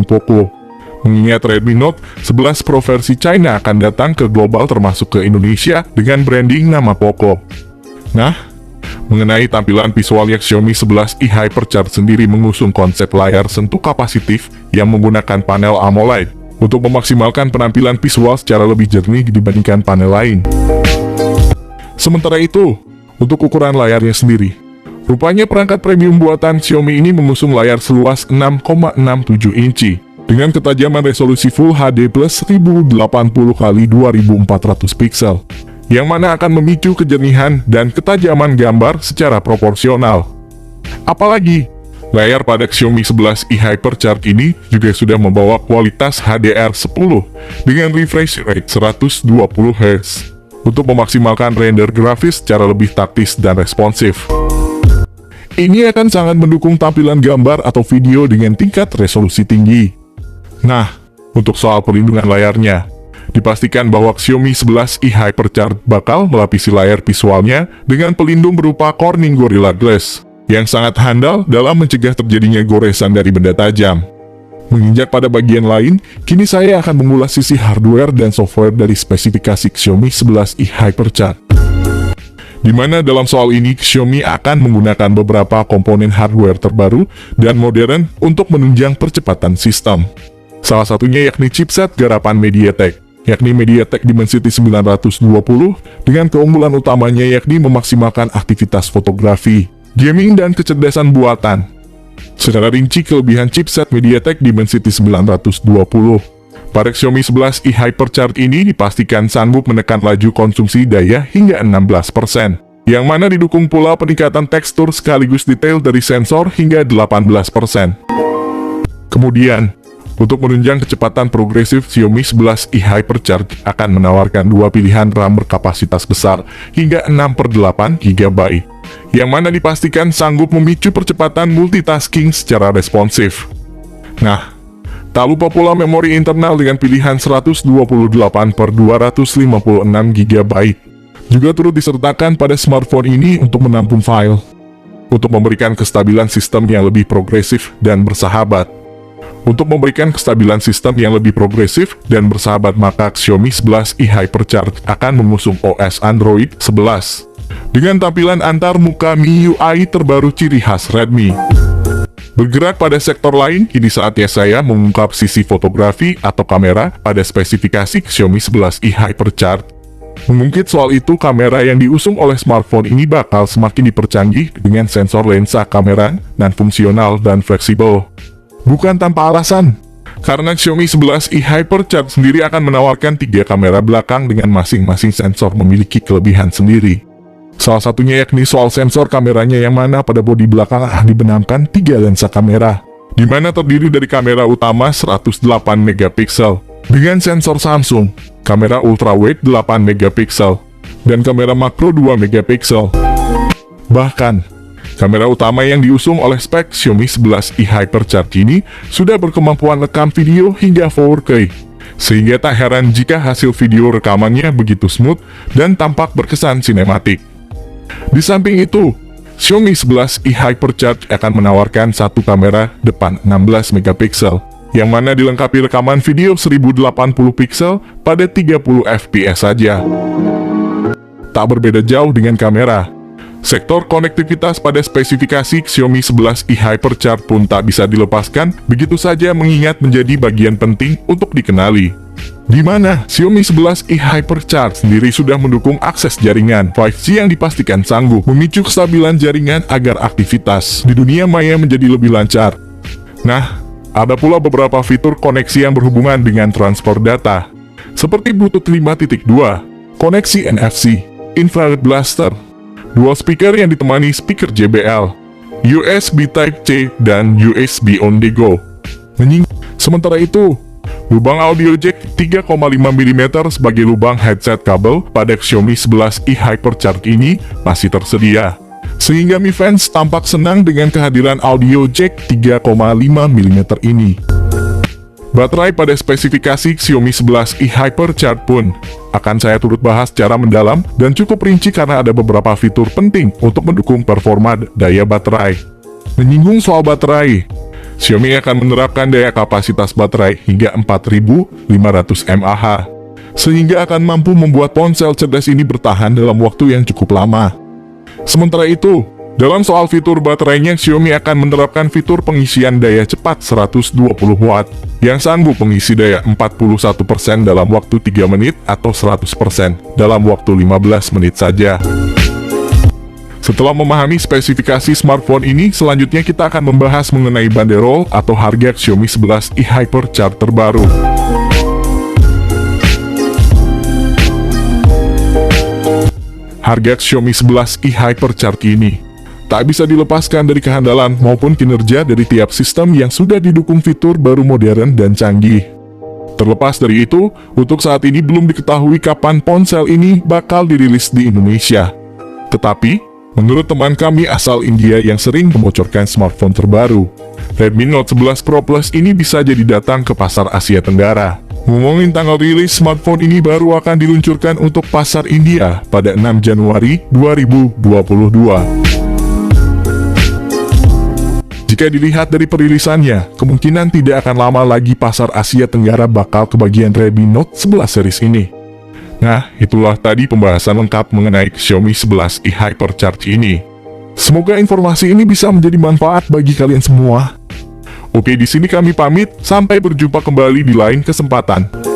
Poco. Mengingat Redmi Note 11 Pro versi China akan datang ke global termasuk ke Indonesia dengan branding nama Poco. Nah, mengenai tampilan visualnya, Xiaomi 11i Hypercharge sendiri mengusung konsep layar sentuh kapasitif yang menggunakan panel AMOLED untuk memaksimalkan penampilan visual secara lebih jernih dibandingkan panel lain. Sementara itu, untuk ukuran layarnya sendiri, rupanya perangkat premium buatan Xiaomi ini mengusung layar seluas 6,67 inci dengan ketajaman resolusi Full HD plus 1080x2400 pixel, yang mana akan memicu kejernihan dan ketajaman gambar secara proporsional. Apalagi, layar pada Xiaomi 11i Hypercharge ini juga sudah membawa kualitas HDR10 dengan refresh rate 120Hz untuk memaksimalkan render grafis secara lebih taktis dan responsif. Ini akan sangat mendukung tampilan gambar atau video dengan tingkat resolusi tinggi. Nah, untuk soal perlindungan layarnya, dipastikan bahwa Xiaomi 11i Hypercharge bakal melapisi layar visualnya dengan pelindung berupa Corning Gorilla Glass yang sangat handal dalam mencegah terjadinya goresan dari benda tajam. Menginjak pada bagian lain, kini saya akan mengulas sisi hardware dan software dari spesifikasi Xiaomi 11i Hypercharge. Di mana dalam soal ini Xiaomi akan menggunakan beberapa komponen hardware terbaru dan modern untuk menunjang percepatan sistem. Salah satunya yakni chipset garapan MediaTek, yakni MediaTek Dimensity 920 dengan keunggulan utamanya yakni memaksimalkan aktivitas fotografi, gaming, dan kecerdasan buatan. Secara rinci kelebihan chipset MediaTek Dimensity 920 pada Xiaomi 11i Hypercharge ini dipastikan sanggup menekan laju konsumsi daya hingga 16%, yang mana didukung pula peningkatan tekstur sekaligus detail dari sensor hingga 18%. Kemudian, untuk menunjang kecepatan progresif, Xiaomi 11i Hypercharge akan menawarkan dua pilihan RAM berkapasitas besar hingga 6/8 GB, yang mana dipastikan sanggup memicu percepatan multitasking secara responsif. Nah, tak lupa pula memori internal dengan pilihan 128/256 GB juga turut disertakan pada smartphone ini untuk menampung file, untuk memberikan kestabilan sistem yang lebih progresif dan bersahabat. Untuk memberikan kestabilan sistem yang lebih progresif dan bersahabat, maka Xiaomi 11i Hypercharge akan mengusung OS Android 11 dengan tampilan antar muka MIUI terbaru ciri khas Redmi. Bergerak pada sektor lain, kini saatnya saya mengungkap sisi fotografi atau kamera pada spesifikasi Xiaomi 11i Hypercharge. Mengungkit soal itu, kamera yang diusung oleh smartphone ini bakal semakin dipercanggih dengan sensor lensa kamera non fungsional dan fleksibel. Bukan tanpa alasan, karena Xiaomi 11i Hypercharge sendiri akan menawarkan 3 kamera belakang dengan masing-masing sensor memiliki kelebihan sendiri. Salah satunya yakni soal sensor kameranya, yang mana pada bodi belakang dibenamkan 3 lensa kamera, di mana terdiri dari kamera utama 108 MP dengan sensor Samsung, kamera ultrawide 8 MP, dan kamera makro 2 MP. Bahkan, kamera utama yang diusung oleh spek Xiaomi 11i Hypercharge ini sudah berkemampuan rekam video hingga 4K, sehingga tak heran jika hasil video rekamannya begitu smooth dan tampak berkesan sinematik. Di samping itu, Xiaomi 11i Hypercharge akan menawarkan satu kamera depan 16 MP, yang mana dilengkapi rekaman video 1080 pixel pada 30 fps saja. Tak berbeda jauh dengan kamera, sektor konektivitas pada spesifikasi Xiaomi 11i Hypercharge pun tak bisa dilepaskan begitu saja, mengingat menjadi bagian penting untuk dikenali. Di mana Xiaomi 11i Hypercharge sendiri sudah mendukung akses jaringan 5G yang dipastikan sanggup memicu kestabilan jaringan agar aktivitas di dunia maya menjadi lebih lancar. Nah, ada pula beberapa fitur koneksi yang berhubungan dengan transfer data, seperti Bluetooth 5.2, koneksi NFC, infrared blaster, dual speaker yang ditemani speaker JBL, USB Type-C, dan USB On-the-Go. Sementara itu, lubang audio jack 3,5 mm sebagai lubang headset kabel pada Xiaomi 11i Hypercharge ini masih tersedia, sehingga Mi Fans tampak senang dengan kehadiran audio jack 3,5 mm ini. Baterai pada spesifikasi Xiaomi 11i Hypercharge pun akan saya turut bahas secara mendalam dan cukup rinci karena ada beberapa fitur penting untuk mendukung performa daya baterai. Menyinggung soal baterai, Xiaomi akan menerapkan daya kapasitas baterai hingga 4500 mAh, sehingga akan mampu membuat ponsel cerdas ini bertahan dalam waktu yang cukup lama. Sementara itu, dalam soal fitur baterainya, Xiaomi akan menerapkan fitur pengisian daya cepat 120 Watt yang sanggup mengisi daya 41% dalam waktu 3 menit atau 100% dalam waktu 15 menit saja. Setelah memahami spesifikasi smartphone ini, selanjutnya kita akan membahas mengenai banderol atau harga Xiaomi 11i Hypercharge terbaru. Harga Xiaomi 11i Hypercharge ini tak bisa dilepaskan dari kehandalan maupun kinerja dari tiap sistem yang sudah didukung fitur baru modern dan canggih. Terlepas dari itu, untuk saat ini belum diketahui kapan ponsel ini bakal dirilis di Indonesia. Tetapi, menurut teman kami asal India yang sering membocorkan smartphone terbaru, Redmi Note 11 Pro Plus ini bisa jadi datang ke pasar Asia Tenggara. Ngomongin tanggal rilis, smartphone ini baru akan diluncurkan untuk pasar India pada 6 Januari 2022. Jika dilihat dari perilisannya, kemungkinan tidak akan lama lagi pasar Asia Tenggara bakal kebagian Redmi Note 11 series ini. Nah, itulah tadi pembahasan lengkap mengenai Xiaomi 11i Hypercharge ini. Semoga informasi ini bisa menjadi manfaat bagi kalian semua. Oke, di sini kami pamit, sampai berjumpa kembali di lain kesempatan.